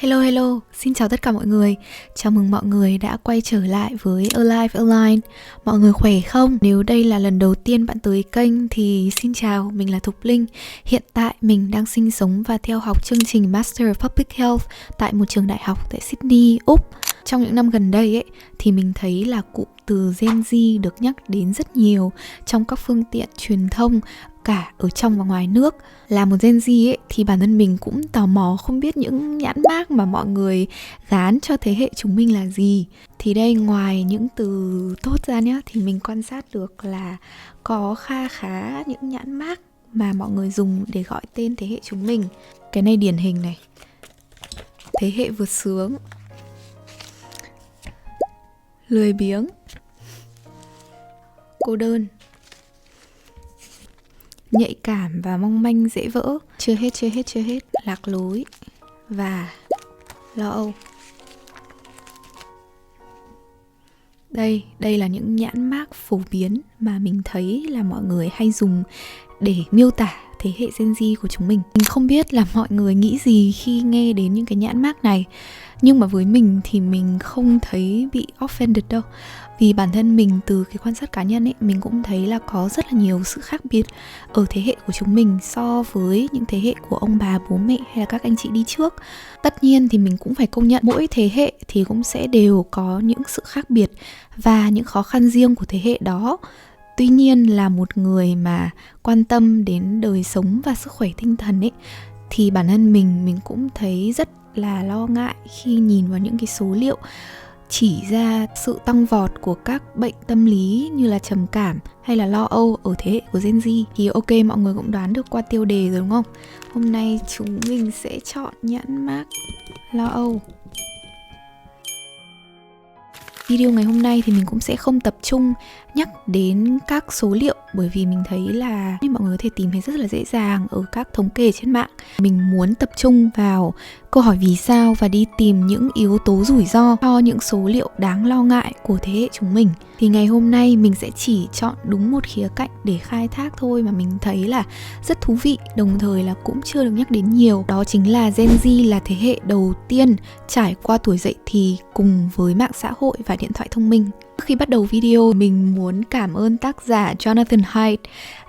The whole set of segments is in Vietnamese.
Hello hello, xin chào tất cả mọi người. Chào mừng mọi người đã quay trở lại với Alive Align. Mọi người khỏe không? Nếu đây là lần đầu tiên bạn tới kênh thì xin chào, mình là Thục Linh. Hiện tại mình đang sinh sống và theo học chương trình Master of Public Health tại một trường đại học tại Sydney, Úc. Trong những năm gần đây thì mình thấy là cụm từ Gen Z được nhắc đến rất nhiều trong các phương tiện truyền thông cả ở trong và ngoài nước. Là một Gen Z thì bản thân mình cũng tò mò không biết những nhãn mác mà mọi người gán cho thế hệ chúng mình là gì. Thì đây, ngoài những từ tốt ra nhá, thì mình quan sát được là có kha khá những nhãn mác mà mọi người dùng để gọi tên thế hệ chúng mình. Cái này điển hình này: thế hệ vượt sướng, lười biếng, cô đơn, nhạy cảm và mong manh dễ vỡ, chưa hết, lạc lối và lo âu. Đây là những nhãn mác phổ biến mà mình thấy là mọi người hay dùng để miêu tả thế hệ Gen Z của chúng mình. Mình không biết là mọi người nghĩ gì khi nghe đến những cái nhãn mác này, nhưng mà với mình thì mình không thấy bị offended đâu. Vì bản thân mình, từ cái quan sát cá nhân mình cũng thấy là có rất là nhiều sự khác biệt ở thế hệ của chúng mình so với những thế hệ của ông bà, bố mẹ hay là các anh chị đi trước. Tất nhiên thì mình cũng phải công nhận mỗi thế hệ thì cũng sẽ đều có những sự khác biệt và những khó khăn riêng của thế hệ đó. Tuy nhiên, là một người mà quan tâm đến đời sống và sức khỏe tinh thần thì bản thân mình cũng thấy rất là lo ngại khi nhìn vào những cái số liệu chỉ ra sự tăng vọt của các bệnh tâm lý như là trầm cảm hay là lo âu ở thế hệ của Gen Z. Thì ok, mọi người cũng đoán được qua tiêu đề rồi đúng không? Hôm nay chúng mình sẽ chọn nhãn mác lo âu. Video ngày hôm nay thì mình cũng sẽ không tập trung nhắc đến các số liệu, bởi vì mình thấy là mọi người có thể tìm thấy rất là dễ dàng ở các thống kê trên mạng. Mình muốn tập trung vào câu hỏi vì sao và đi tìm những yếu tố rủi ro cho những số liệu đáng lo ngại của thế hệ chúng mình. Thì ngày hôm nay mình sẽ chỉ chọn đúng một khía cạnh để khai thác thôi mà mình thấy là rất thú vị, đồng thời là cũng chưa được nhắc đến nhiều. Đó chính là Gen Z là thế hệ đầu tiên trải qua tuổi dậy thì cùng với mạng xã hội và điện thoại thông minh. Khi bắt đầu video, mình muốn cảm ơn tác giả Jonathan Haidt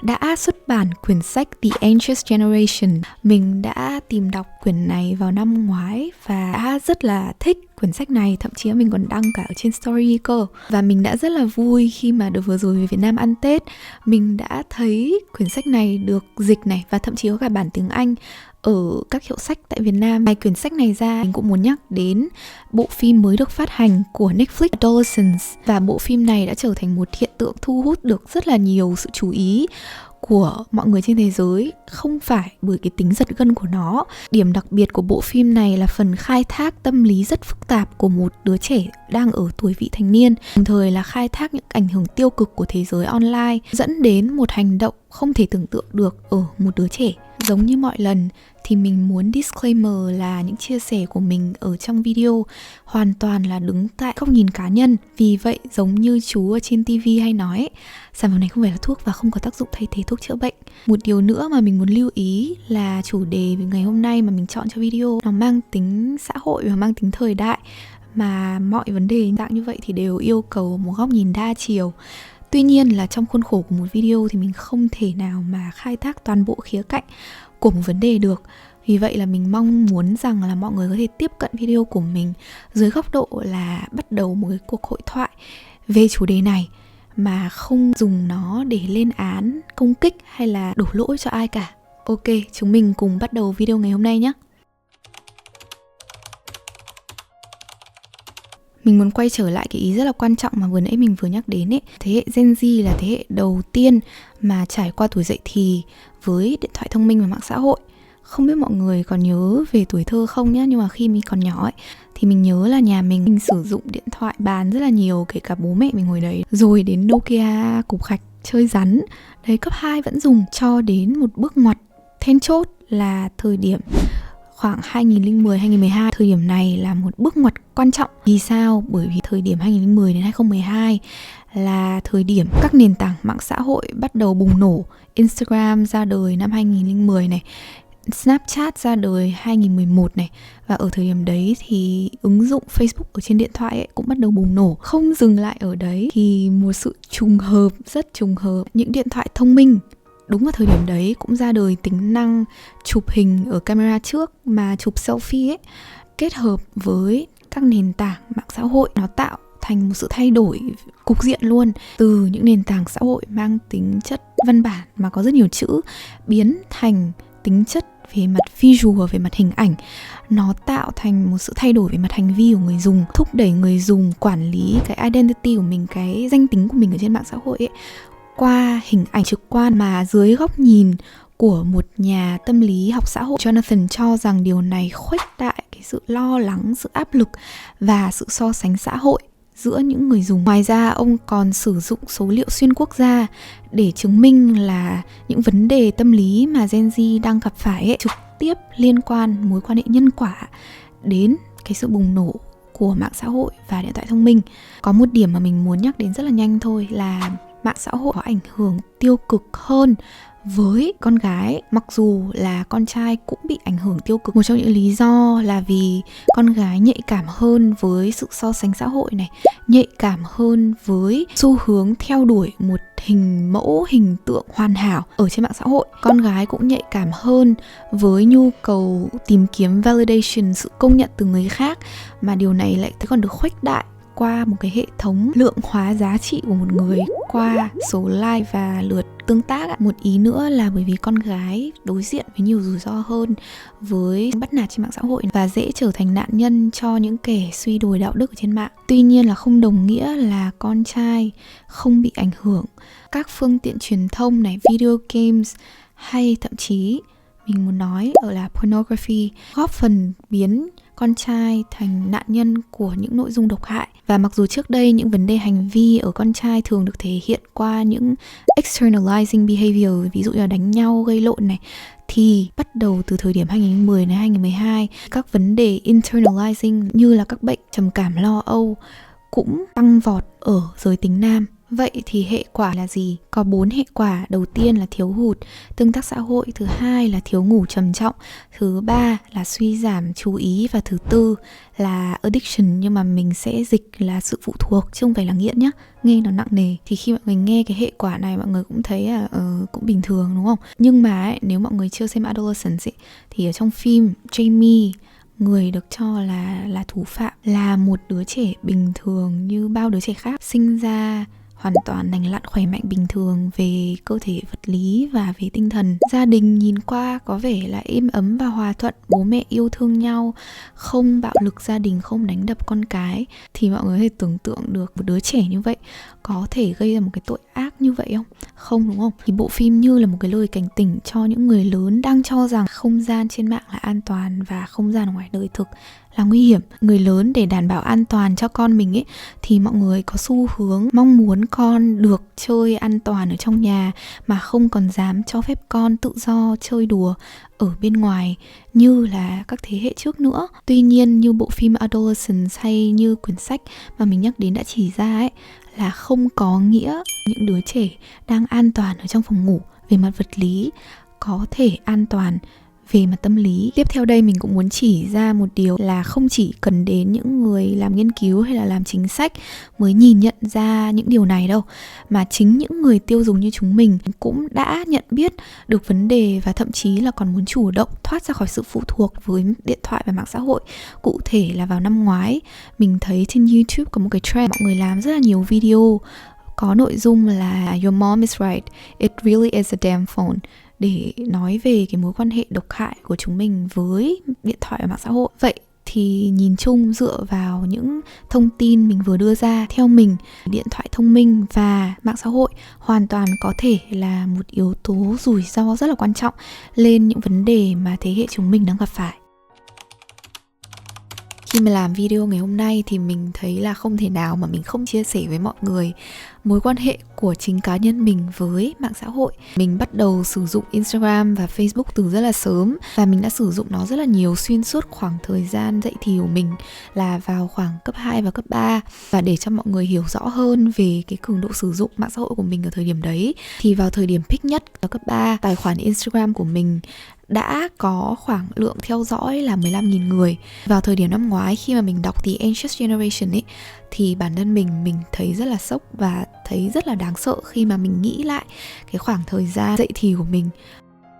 đã xuất bản quyển sách The Anxious Generation. Mình đã tìm đọc quyển này vào năm ngoái và đã rất là thích quyển sách này, thậm chí mình còn đăng cả ở trên story cơ. Và mình đã rất là vui khi mà đợt vừa rồi về Việt Nam ăn Tết, mình đã thấy quyển sách này được dịch này, và thậm chí có cả bản tiếng Anh ở các hiệu sách tại Việt Nam. Ngoài quyển sách này ra, mình cũng muốn nhắc đến bộ phim mới được phát hành của Netflix, Adolescence. Và bộ phim này đã trở thành một hiện tượng thu hút được rất là nhiều sự chú ý của mọi người trên thế giới, không phải bởi cái tính giật gân của nó. Điểm đặc biệt của bộ phim này là phần khai thác tâm lý rất phức tạp của một đứa trẻ đang ở tuổi vị thành niên, đồng thời là khai thác những ảnh hưởng tiêu cực của thế giới online, dẫn đến một hành động không thể tưởng tượng được ở một đứa trẻ. Giống như mọi lần thì mình muốn disclaimer là những chia sẻ của mình ở trong video hoàn toàn là đứng tại góc nhìn cá nhân. Vì vậy, giống như chú ở trên TV hay nói, sản phẩm này không phải là thuốc và không có tác dụng thay thế thuốc chữa bệnh. Một điều nữa mà mình muốn lưu ý là chủ đề ngày hôm nay mà mình chọn cho video nó mang tính xã hội và mang tính thời đại, mà mọi vấn đề dạng như vậy thì đều yêu cầu một góc nhìn đa chiều. Tuy nhiên là trong khuôn khổ của một video thì mình không thể nào mà khai thác toàn bộ khía cạnh của một vấn đề được. Vì vậy là mình mong muốn rằng là mọi người có thể tiếp cận video của mình dưới góc độ là bắt đầu một cái cuộc hội thoại về chủ đề này, mà không dùng nó để lên án, công kích hay là đổ lỗi cho ai cả. Ok, chúng mình cùng bắt đầu video ngày hôm nay nhé. Mình muốn quay trở lại cái ý rất là quan trọng mà vừa nãy mình vừa nhắc đến Thế hệ Gen Z là thế hệ đầu tiên mà trải qua tuổi dậy thì với điện thoại thông minh và mạng xã hội. Không biết mọi người còn nhớ về tuổi thơ không nhá, nhưng mà khi mình còn nhỏ thì mình nhớ là nhà mình sử dụng điện thoại bàn rất là nhiều, kể cả bố mẹ mình hồi đấy. Rồi đến Nokia cục gạch chơi rắn, đấy cấp 2 vẫn dùng, cho đến một bước ngoặt then chốt là thời điểm khoảng 2010-2012. Thời điểm này là một bước ngoặt quan trọng. Vì sao? Bởi vì thời điểm 2010 đến 2012 là thời điểm các nền tảng mạng xã hội bắt đầu bùng nổ. Instagram ra đời năm 2010 này, Snapchat ra đời 2011 này, và ở thời điểm đấy thì ứng dụng Facebook ở trên điện thoại ấy cũng bắt đầu bùng nổ. Không dừng lại ở đấy thì một sự trùng hợp, rất trùng hợp, những điện thoại thông minh đúng vào thời điểm đấy cũng ra đời tính năng chụp hình ở camera trước mà chụp selfie ấy, kết hợp với các nền tảng mạng xã hội. Nó tạo thành một sự thay đổi cục diện luôn, từ những nền tảng xã hội mang tính chất văn bản mà có rất nhiều chữ biến thành tính chất về mặt visual, về mặt hình ảnh. Nó tạo thành một sự thay đổi về mặt hành vi của người dùng, thúc đẩy người dùng quản lý cái identity của mình, cái danh tính của mình ở trên mạng xã hội ấy, qua hình ảnh trực quan. Mà dưới góc nhìn của một nhà tâm lý học xã hội, Jonathan cho rằng điều này khuếch đại cái sự lo lắng, sự áp lực và sự so sánh xã hội giữa những người dùng. Ngoài ra, ông còn sử dụng số liệu xuyên quốc gia để chứng minh là những vấn đề tâm lý mà Gen Z đang gặp phải ấy, trực tiếp liên quan mối quan hệ nhân quả đến cái sự bùng nổ của mạng xã hội và điện thoại thông minh. Có một điểm mà mình muốn nhắc đến rất là nhanh thôi là mạng xã hội có ảnh hưởng tiêu cực hơn với con gái, mặc dù là con trai cũng bị ảnh hưởng tiêu cực. Một trong những lý do là vì con gái nhạy cảm hơn với sự so sánh xã hội này, nhạy cảm hơn với xu hướng theo đuổi một hình mẫu, hình tượng hoàn hảo ở trên mạng xã hội. Con gái cũng nhạy cảm hơn với nhu cầu tìm kiếm validation, sự công nhận từ người khác, mà điều này lại còn được khuếch đại qua một cái hệ thống lượng hóa giá trị của một người qua số like và lượt tương tác. Một ý nữa là bởi vì con gái đối diện với nhiều rủi ro hơn với bắt nạt trên mạng xã hội và dễ trở thành nạn nhân cho những kẻ suy đồi đạo đức ở trên mạng. Tuy nhiên là không đồng nghĩa là con trai không bị ảnh hưởng. Các phương tiện truyền thông này, video games, hay thậm chí mình muốn nói ở là pornography góp phần biến con trai thành nạn nhân của những nội dung độc hại. Và mặc dù trước đây những vấn đề hành vi ở con trai thường được thể hiện qua những externalizing behavior, ví dụ như là đánh nhau, gây lộn này, thì bắt đầu từ thời điểm 2010 đến 2012, các vấn đề internalizing như là các bệnh trầm cảm, lo âu cũng tăng vọt ở giới tính nam. Vậy thì hệ quả là gì? Có 4 hệ quả. Đầu tiên là thiếu hụt tương tác xã hội, thứ hai là thiếu ngủ trầm trọng, thứ ba là suy giảm chú ý, và thứ tư là addiction, nhưng mà mình sẽ dịch là sự phụ thuộc chứ không phải là nghiện nhé, nghe nó nặng nề. Thì khi mọi người nghe cái hệ quả này, mọi người cũng thấy là cũng bình thường đúng không? Nhưng mà ấy, nếu mọi người chưa xem Adolescence ấy, thì ở trong phim Jamie, người được cho là thủ phạm, là một đứa trẻ bình thường như bao đứa trẻ khác, sinh ra hoàn toàn lành lặn, khỏe mạnh, bình thường về cơ thể vật lý và về tinh thần. Gia đình nhìn qua có vẻ là êm ấm và hòa thuận, bố mẹ yêu thương nhau, không bạo lực gia đình, không đánh đập con cái. Thì mọi người có thể tưởng tượng được một đứa trẻ như vậy có thể gây ra một cái tội ác như vậy không? Không, đúng không? Thì bộ phim như là một cái lời cảnh tỉnh cho những người lớn đang cho rằng không gian trên mạng là an toàn và không gian ngoài đời thực là nguy hiểm. Người lớn để đảm bảo an toàn cho con mình ấy, thì mọi người có xu hướng mong muốn con được chơi an toàn ở trong nhà mà không còn dám cho phép con tự do chơi đùa ở bên ngoài như là các thế hệ trước nữa. Tuy nhiên như bộ phim Adolescence hay như quyển sách mà mình nhắc đến đã chỉ ra ấy, là không có nghĩa những đứa trẻ đang an toàn ở trong phòng ngủ về mặt vật lý có thể an toàn về mặt tâm lý. Tiếp theo đây mình cũng muốn chỉ ra một điều là không chỉ cần đến những người làm nghiên cứu hay là làm chính sách mới nhìn nhận ra những điều này đâu, mà chính những người tiêu dùng như chúng mình cũng đã nhận biết được vấn đề và thậm chí là còn muốn chủ động thoát ra khỏi sự phụ thuộc với điện thoại và mạng xã hội. Cụ thể là vào năm ngoái, mình thấy trên YouTube có một cái trend, mọi người làm rất là nhiều video có nội dung là Your mom is right, it really is a damn phone, để nói về cái mối quan hệ độc hại của chúng mình với điện thoại và mạng xã hội. Vậy thì nhìn chung dựa vào những thông tin mình vừa đưa ra, theo mình, điện thoại thông minh và mạng xã hội hoàn toàn có thể là một yếu tố rủi ro rất là quan trọng lên những vấn đề mà thế hệ chúng mình đang gặp phải. Khi mà làm video ngày hôm nay thì mình thấy là không thể nào mà mình không chia sẻ với mọi người mối quan hệ của chính cá nhân mình với mạng xã hội. Mình bắt đầu sử dụng Instagram và Facebook từ rất là sớm, và mình đã sử dụng nó rất là nhiều xuyên suốt khoảng thời gian dậy thì của mình là vào khoảng cấp 2 và cấp 3. Và để cho mọi người hiểu rõ hơn về cái cường độ sử dụng mạng xã hội của mình ở thời điểm đấy, thì vào thời điểm peak nhất ở cấp 3, tài khoản Instagram của mình đã có khoảng lượng theo dõi là 15.000 người. Vào thời điểm năm ngoái khi mà mình đọc The Anxious Generation ấy, thì bản thân mình thấy rất là sốc và thấy rất là đáng sợ khi mà mình nghĩ lại cái khoảng thời gian dậy thì của mình.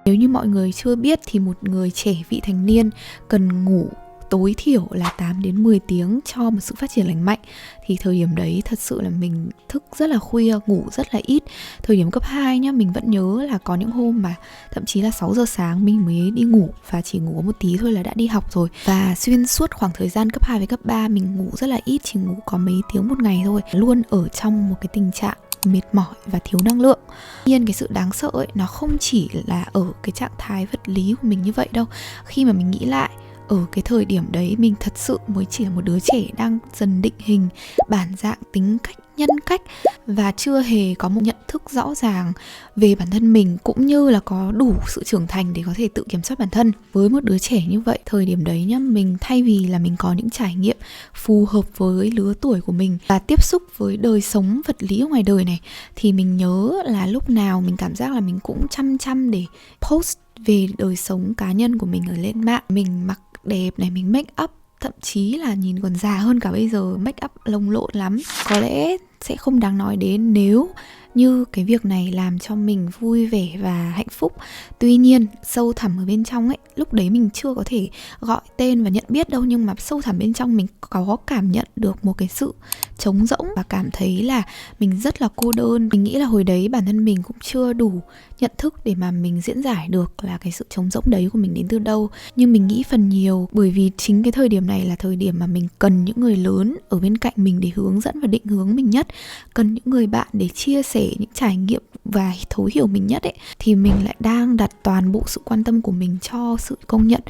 Nếu như mọi người chưa biết thì một người trẻ vị thành niên cần ngủ tối thiểu là 8 đến 10 tiếng cho một sự phát triển lành mạnh. Thì thời điểm đấy thật sự là mình thức rất là khuya, ngủ rất là ít. Thời điểm cấp 2 nhá, mình vẫn nhớ là có những hôm mà thậm chí là 6 giờ sáng mình mới đi ngủ, và chỉ ngủ một tí thôi là đã đi học rồi. Và xuyên suốt khoảng thời gian cấp 2 với cấp 3 mình ngủ rất là ít, chỉ ngủ có mấy tiếng một ngày thôi. Luôn ở trong một cái tình trạng mệt mỏi và thiếu năng lượng. Tuy nhiên cái sự đáng sợ ấy, nó không chỉ là ở cái trạng thái vật lý của mình như vậy đâu. Khi mà mình nghĩ lại, ở cái thời điểm đấy mình thật sự mới chỉ là một đứa trẻ đang dần định hình bản dạng, tính cách, nhân cách, và chưa hề có một nhận thức rõ ràng về bản thân mình, cũng như là có đủ sự trưởng thành để có thể tự kiểm soát bản thân. Với một đứa trẻ như vậy, thời điểm đấy nhá, mình thay vì là mình có những trải nghiệm phù hợp với lứa tuổi của mình và tiếp xúc với đời sống vật lý ngoài đời này, thì mình nhớ là lúc nào mình cảm giác là mình cũng chăm để post về đời sống cá nhân của mình ở lên mạng. Mình mặc đẹp này, mình make up, thậm chí là nhìn còn già hơn cả bây giờ, make up lồng lộn lắm. Có lẽ sẽ không đáng nói đến nếu như cái việc này làm cho mình vui vẻ và hạnh phúc. Tuy nhiên sâu thẳm ở bên trong ấy, lúc đấy mình chưa có thể gọi tên và nhận biết đâu, nhưng mà sâu thẳm bên trong mình có cảm nhận được một cái sự trống rỗng và cảm thấy là mình rất là cô đơn. Mình nghĩ là hồi đấy bản thân mình cũng chưa đủ nhận thức để mà mình diễn giải được là cái sự trống rỗng đấy của mình đến từ đâu. Nhưng mình nghĩ phần nhiều bởi vì chính cái thời điểm này là thời điểm mà mình cần những người lớn ở bên cạnh mình để hướng dẫn và định hướng mình nhất, cần những người bạn để chia sẻ những trải nghiệm và thấu hiểu mình nhất ấy. Thì mình lại đang đặt toàn bộ sự quan tâm của mình cho sự công nhận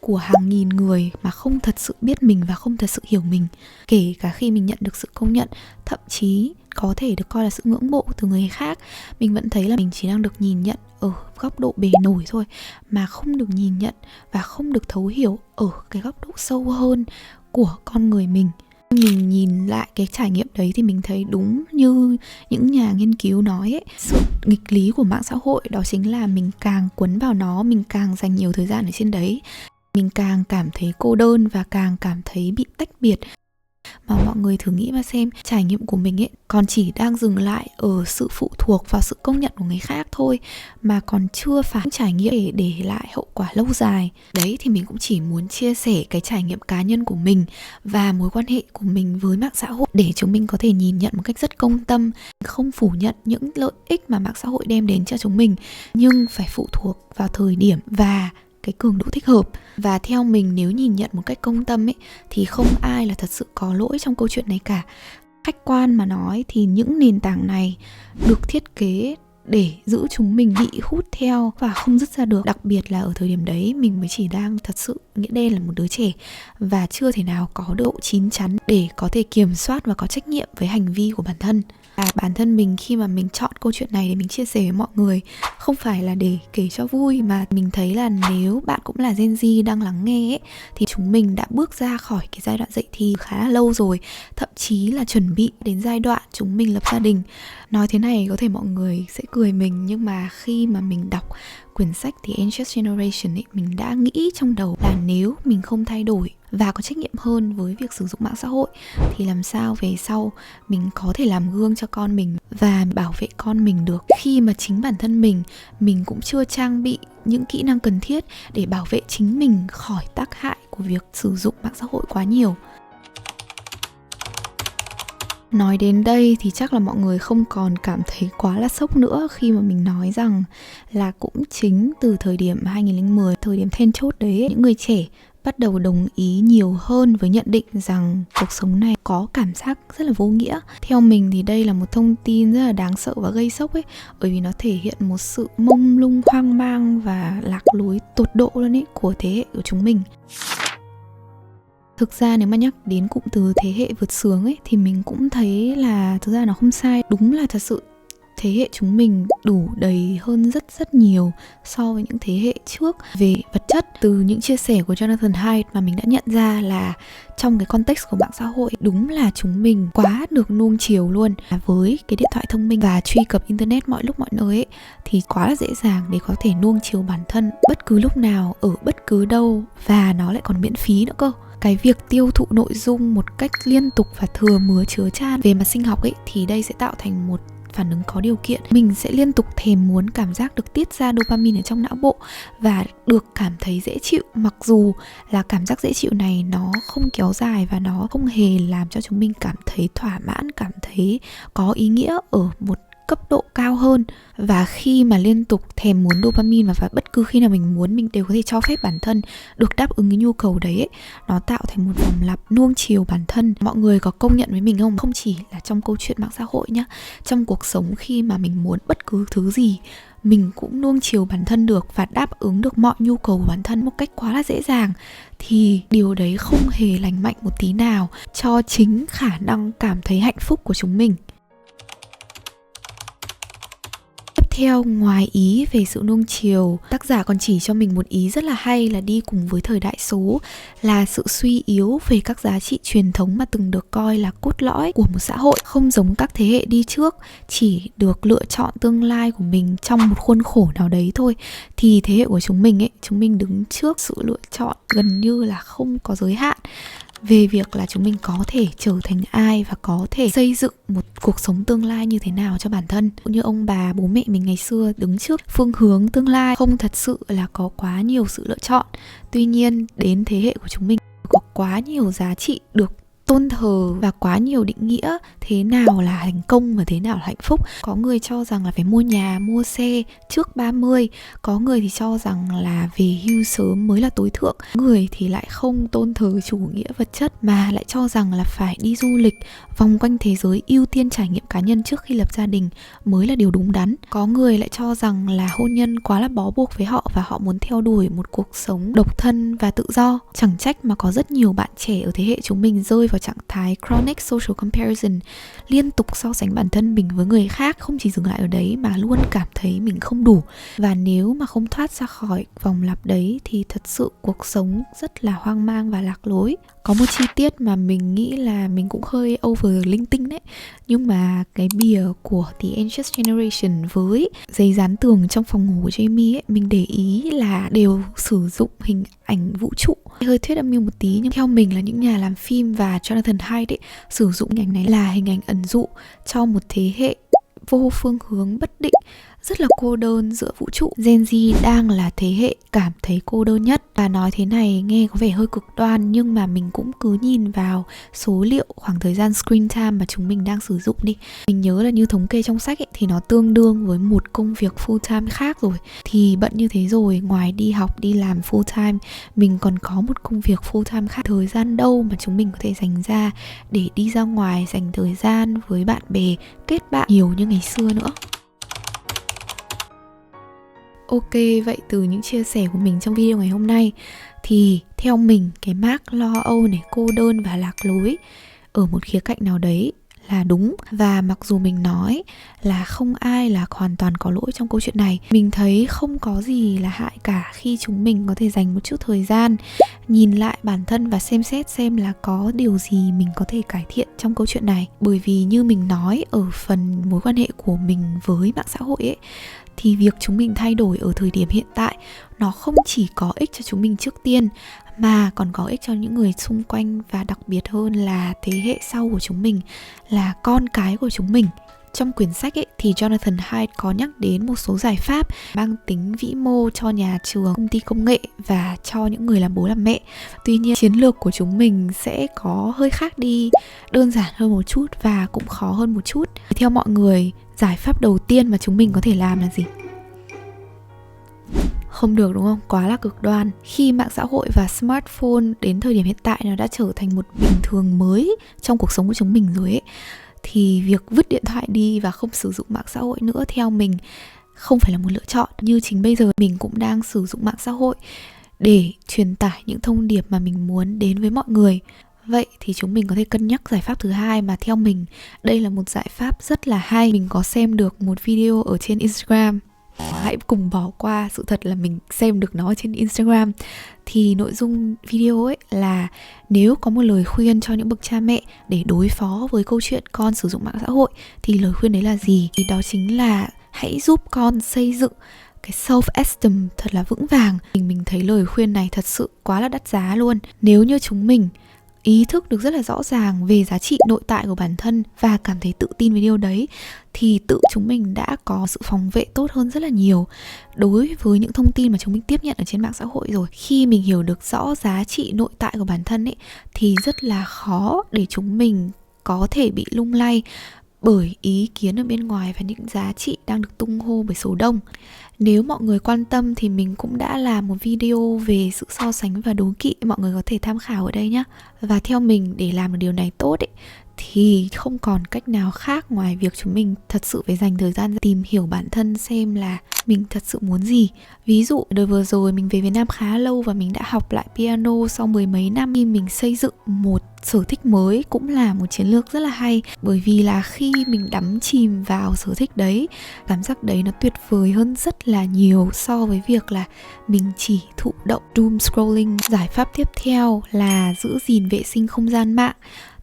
của hàng nghìn người mà không thật sự biết mình và không thật sự hiểu mình. Kể cả khi mình nhận được sự công nhận, thậm chí có thể được coi là sự ngưỡng mộ từ người khác, mình vẫn thấy là mình chỉ đang được nhìn nhận ở góc độ bề nổi thôi, mà không được nhìn nhận và không được thấu hiểu ở cái góc độ sâu hơn của con người mình. Mình nhìn lại cái trải nghiệm đấy thì mình thấy đúng như những nhà nghiên cứu nói ấy, sự nghịch lý của mạng xã hội đó chính là mình càng quấn vào nó, mình càng dành nhiều thời gian ở trên đấy, mình càng cảm thấy cô đơn và càng cảm thấy bị tách biệt. Mà mọi người thử nghĩ mà xem, trải nghiệm của mình ấy còn chỉ đang dừng lại ở sự phụ thuộc vào sự công nhận của người khác thôi, mà còn chưa phải trải nghiệm để lại hậu quả lâu dài. Đấy thì mình cũng chỉ muốn chia sẻ cái trải nghiệm cá nhân của mình và mối quan hệ của mình với mạng xã hội để chúng mình có thể nhìn nhận một cách rất công tâm, không phủ nhận những lợi ích mà mạng xã hội đem đến cho chúng mình, nhưng phải phụ thuộc vào thời điểm và cái cường độ thích hợp. Và theo mình, nếu nhìn nhận một cách công tâm ấy, thì không ai là thật sự có lỗi trong câu chuyện này cả. Khách quan mà nói thì những nền tảng này được thiết kế để giữ chúng mình bị hút theo và không dứt ra được. Đặc biệt là ở thời điểm đấy mình mới chỉ đang thật sự nghĩa đen là một đứa trẻ và chưa thể nào có độ chín chắn để có thể kiểm soát và có trách nhiệm với hành vi của bản thân. Và bản thân mình khi mà mình chọn câu chuyện này để mình chia sẻ với mọi người không phải là để kể cho vui, mà mình thấy là nếu bạn cũng là Gen Z đang lắng nghe ấy, thì chúng mình đã bước ra khỏi cái giai đoạn dậy thì khá là lâu rồi, thậm chí là chuẩn bị đến giai đoạn chúng mình lập gia đình. Nói thế này có thể mọi người sẽ cười mình, nhưng mà khi mà mình đọc quyển sách The Anxious Generation ấy, mình đã nghĩ trong đầu là nếu mình không thay đổi và có trách nhiệm hơn với việc sử dụng mạng xã hội thì làm sao về sau mình có thể làm gương cho con mình và bảo vệ con mình được, khi mà chính bản thân mình cũng chưa trang bị những kỹ năng cần thiết để bảo vệ chính mình khỏi tác hại của việc sử dụng mạng xã hội quá nhiều. Nói đến đây thì chắc là mọi người không còn cảm thấy quá là sốc nữa khi mà mình nói rằng là cũng chính từ thời điểm 2010, thời điểm then chốt đấy, những người trẻ bắt đầu đồng ý nhiều hơn với nhận định rằng cuộc sống này có cảm giác rất là vô nghĩa. Theo mình thì đây là một thông tin rất là đáng sợ và gây sốc ấy, bởi vì nó thể hiện một sự mông lung, hoang mang và lạc lối tột độ luôn ấy của thế hệ của chúng mình. Thực ra nếu mà nhắc đến cụm từ thế hệ vượt sướng ấy thì mình cũng thấy là thực ra nó không sai. Đúng là thật sự Thế hệ chúng mình đủ đầy hơn rất rất nhiều so với những thế hệ trước về vật chất. Từ những chia sẻ của Jonathan Haidt mà mình đã nhận ra là trong cái context của mạng xã hội, đúng là chúng mình quá được nuông chiều luôn. Với cái điện thoại thông minh và truy cập internet mọi lúc mọi nơi ấy, thì quá là dễ dàng để có thể nuông chiều bản thân bất cứ lúc nào, ở bất cứ đâu, và nó lại còn miễn phí nữa cơ. Cái việc tiêu thụ nội dung một cách liên tục và thừa mứa chứa chan về mặt sinh học ấy, thì đây sẽ tạo thành một phản ứng có điều kiện. Mình sẽ liên tục thèm muốn cảm giác được tiết ra dopamine ở trong não bộ và được cảm thấy dễ chịu, mặc dù là cảm giác dễ chịu này nó không kéo dài và nó không hề làm cho chúng mình cảm thấy thỏa mãn, cảm thấy có ý nghĩa ở một cấp độ cao hơn. Và khi mà liên tục thèm muốn dopamine và bất cứ khi nào mình muốn, mình đều có thể cho phép bản thân được đáp ứng cái nhu cầu đấy ấy, nó tạo thành một vòng lặp nuông chiều bản thân. Mọi người có công nhận với mình không? Không chỉ là trong câu chuyện mạng xã hội nhá, trong cuộc sống khi mà mình muốn bất cứ thứ gì, mình cũng nuông chiều bản thân được và đáp ứng được mọi nhu cầu của bản thân một cách quá là dễ dàng, thì điều đấy không hề lành mạnh một tí nào cho chính khả năng cảm thấy hạnh phúc của chúng mình. Theo, ngoài ý về sự nuông chiều, tác giả còn chỉ cho mình một ý rất là hay là đi cùng với thời đại số, là sự suy yếu về các giá trị truyền thống mà từng được coi là cốt lõi của một xã hội. Không giống các thế hệ đi trước, chỉ được lựa chọn tương lai của mình trong một khuôn khổ nào đấy thôi, thì thế hệ của chúng mình ấy, chúng mình đứng trước sự lựa chọn gần như là không có giới hạn về việc là chúng mình có thể trở thành ai và có thể xây dựng một cuộc sống tương lai như thế nào cho bản thân. Như ông bà, bố mẹ mình ngày xưa đứng trước phương hướng tương lai, không thật sự là có quá nhiều sự lựa chọn. Tuy nhiên, đến thế hệ của chúng mình có quá nhiều giá trị được tôn thờ và quá nhiều định nghĩa thế nào là thành công và thế nào là hạnh phúc. Có người cho rằng là phải mua nhà, mua xe trước 30, có người thì cho rằng là về hưu sớm mới là tối thượng, người thì lại không tôn thờ chủ nghĩa vật chất mà lại cho rằng là phải đi du lịch vòng quanh thế giới, ưu tiên trải nghiệm cá nhân trước khi lập gia đình mới là điều đúng đắn. Có người lại cho rằng là hôn nhân quá là bó buộc với họ và họ muốn theo đuổi một cuộc sống độc thân và tự do. Chẳng trách mà có rất nhiều bạn trẻ ở thế hệ chúng mình rơi vào trạng thái chronic social comparison, liên tục so sánh bản thân mình với người khác, không chỉ dừng lại ở đấy mà luôn cảm thấy mình không đủ. Và nếu mà không thoát ra khỏi vòng lặp đấy thì thật sự cuộc sống rất là hoang mang và lạc lối. Có một chi tiết mà mình nghĩ là mình cũng hơi over linh tinh đấy, nhưng mà cái bìa của The Anxious Generation với giấy dán tường trong phòng ngủ của Jamie ấy, mình để ý là đều sử dụng hình ảnh vũ trụ. Hơi thuyết âm mưu một tí, nhưng theo mình là những nhà làm phim và Jonathan Haidt ấy, sử dụng hình ảnh này là hình ảnh ẩn dụ cho một thế hệ vô phương hướng bất định, rất là cô đơn giữa vũ trụ. Gen Z đang là thế hệ cảm thấy cô đơn nhất. Và nói thế này nghe có vẻ hơi cực đoan, nhưng mà mình cũng cứ nhìn vào số liệu khoảng thời gian screen time mà chúng mình đang sử dụng đi. Mình nhớ là như thống kê trong sách ấy, thì nó tương đương với một công việc full time khác rồi. Thì bận như thế rồi, ngoài đi học, đi làm full time, mình còn có một công việc full time khác. Thời gian đâu mà chúng mình có thể dành ra để đi ra ngoài, dành thời gian với bạn bè, kết bạn nhiều như ngày xưa nữa. Ok, vậy từ những chia sẻ của mình trong video ngày hôm nay thì theo mình cái mác lo âu này, cô đơn và lạc lối ở một khía cạnh nào đấy là đúng. Và mặc dù mình nói là không ai là hoàn toàn có lỗi trong câu chuyện này, mình thấy không có gì là hại cả khi chúng mình có thể dành một chút thời gian nhìn lại bản thân và xem xét xem là có điều gì mình có thể cải thiện trong câu chuyện này. Bởi vì như mình nói ở phần mối quan hệ của mình với mạng xã hội ấy, thì việc chúng mình thay đổi ở thời điểm hiện tại nó không chỉ có ích cho chúng mình trước tiên mà còn có ích cho những người xung quanh, và đặc biệt hơn là thế hệ sau của chúng mình, là con cái của chúng mình. Trong quyển sách ấy, thì Jonathan Haidt có nhắc đến một số giải pháp mang tính vĩ mô cho nhà trường, công ty công nghệ và cho những người làm bố làm mẹ. Tuy nhiên chiến lược của chúng mình sẽ có hơi khác đi, đơn giản hơn một chút và cũng khó hơn một chút. Theo mọi người, giải pháp đầu tiên mà chúng mình có thể làm là gì? Không được đúng không? Quá là cực đoan. Khi mạng xã hội và smartphone đến thời điểm hiện tại nó đã trở thành một bình thường mới trong cuộc sống của chúng mình rồi ấy, thì việc vứt điện thoại đi và không sử dụng mạng xã hội nữa theo mình không phải là một lựa chọn. Như chính bây giờ mình cũng đang sử dụng mạng xã hội để truyền tải những thông điệp mà mình muốn đến với mọi người. Vậy thì chúng mình có thể cân nhắc giải pháp thứ hai, mà theo mình đây là một giải pháp rất là hay. Mình có xem được một video ở trên Instagram. Hãy cùng bỏ qua sự thật là mình xem được nó trên Instagram. Thì nội dung video ấy là nếu có một lời khuyên cho những bậc cha mẹ để đối phó với câu chuyện con sử dụng mạng xã hội thì lời khuyên đấy là gì? Thì đó chính là hãy giúp con xây dựng cái self-esteem thật là vững vàng. Mình thấy lời khuyên này thật sự quá là đắt giá luôn. Nếu như chúng mình ý thức được rất là rõ ràng về giá trị nội tại của bản thân và cảm thấy tự tin về điều đấy thì tự chúng mình đã có sự phòng vệ tốt hơn rất là nhiều đối với những thông tin mà chúng mình tiếp nhận ở trên mạng xã hội rồi. Khi mình hiểu được rõ giá trị nội tại của bản thân ấy thì rất là khó để chúng mình có thể bị lung lay bởi ý kiến ở bên ngoài và những giá trị đang được tung hô bởi số đông. Nếu mọi người quan tâm thì mình cũng đã làm một video về sự so sánh và đố kỵ, mọi người có thể tham khảo ở đây nhé. Và theo mình, để làm được điều này tốt ấy, thì không còn cách nào khác ngoài việc chúng mình thật sự phải dành thời gian tìm hiểu bản thân xem là mình thật sự muốn gì. Ví dụ đợt vừa rồi mình về Việt Nam khá lâu và mình đã học lại piano sau 10 mấy năm. Khi mình xây dựng một sở thích mới cũng là một chiến lược rất là hay, bởi vì là khi mình đắm chìm vào sở thích đấy, cảm giác đấy nó tuyệt vời hơn rất là nhiều so với việc là mình chỉ thụ động doom scrolling. Giải pháp tiếp theo là giữ gìn vệ sinh không gian mạng.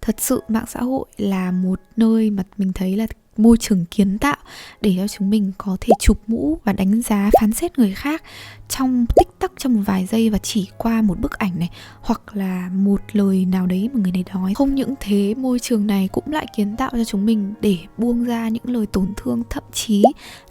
Thật sự mạng xã hội là một nơi mà mình thấy là môi trường kiến tạo để cho chúng mình có thể chụp mũ và đánh giá, phán xét người khác trong tích tắc, trong một vài giây và chỉ qua một bức ảnh này hoặc là một lời nào đấy mà người này nói. Không những thế, môi trường này cũng lại kiến tạo cho chúng mình để buông ra những lời tổn thương, thậm chí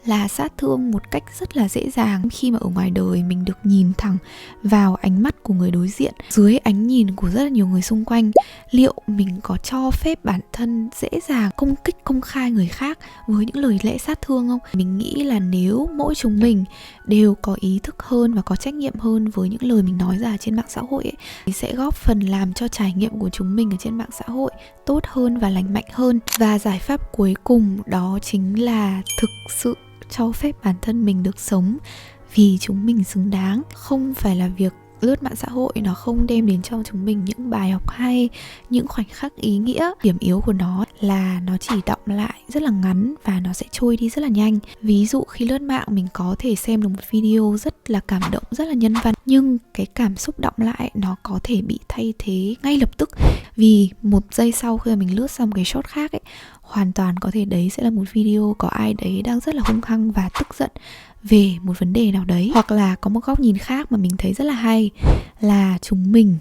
là sát thương một cách rất là dễ dàng. Khi mà ở ngoài đời mình được nhìn thẳng vào ánh mắt của người đối diện, dưới ánh nhìn của rất là nhiều người xung quanh, liệu mình có cho phép bản thân dễ dàng công kích công khai người khác với những lời lẽ sát thương không? Mình nghĩ là nếu mỗi chúng mình đều có ý thức hơn và có trách nhiệm hơn với những lời mình nói ra trên mạng xã hội ấy, thì sẽ góp phần làm cho trải nghiệm của chúng mình ở trên mạng xã hội tốt hơn và lành mạnh hơn. Và giải pháp cuối cùng đó chính là thực sự cho phép bản thân mình được sống vì chúng mình xứng đáng. Không phải là việc lướt mạng xã hội nó không đem đến cho chúng mình những bài học hay, những khoảnh khắc ý nghĩa. Điểm yếu của nó là nó chỉ đọng lại rất là ngắn và nó sẽ trôi đi rất là nhanh. Ví dụ khi lướt mạng mình có thể xem được một video rất là cảm động, rất là nhân văn, nhưng cái cảm xúc đọng lại nó có thể bị thay thế ngay lập tức, vì một giây sau khi mà mình lướt sang một cái short khác ấy, hoàn toàn có thể đấy sẽ là một video có ai đấy đang rất là hung hăng và tức giận về một vấn đề nào đấy. Hoặc là có một góc nhìn khác mà mình thấy rất là hay là chúng mình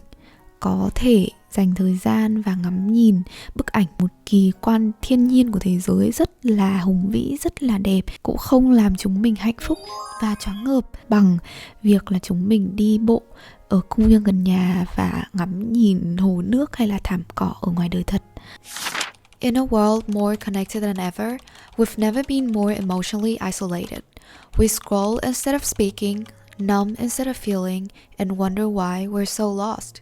có thể dành thời gian và ngắm nhìn bức ảnh một kỳ quan thiên nhiên của thế giới rất là hùng vĩ, rất là đẹp, cũng không làm chúng mình hạnh phúc và choáng ngợp bằng việc là chúng mình đi bộ ở công viên gần nhà và ngắm nhìn hồ nước hay là thảm cỏ ở ngoài đời thật. In a world more connected than ever, we've never been more emotionally isolated. We scroll instead of speaking, numb instead of feeling, and wonder why we're so lost.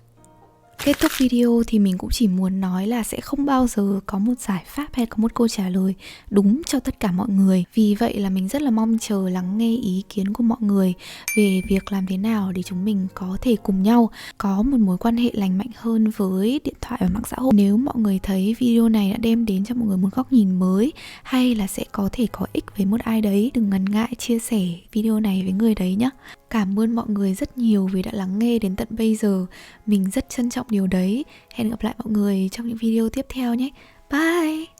Kết thúc video thì mình cũng chỉ muốn nói là sẽ không bao giờ có một giải pháp hay có một câu trả lời đúng cho tất cả mọi người. Vì vậy là mình rất là mong chờ lắng nghe ý kiến của mọi người về việc làm thế nào để chúng mình có thể cùng nhau có một mối quan hệ lành mạnh hơn với điện thoại và mạng xã hội. Nếu mọi người thấy video này đã đem đến cho mọi người một góc nhìn mới hay là sẽ có thể có ích với một ai đấy, đừng ngần ngại chia sẻ video này với người đấy nhé. Cảm ơn mọi người rất nhiều vì đã lắng nghe đến tận bây giờ. Mình rất trân trọng điều đấy. Hẹn gặp lại mọi người trong những video tiếp theo nhé. Bye!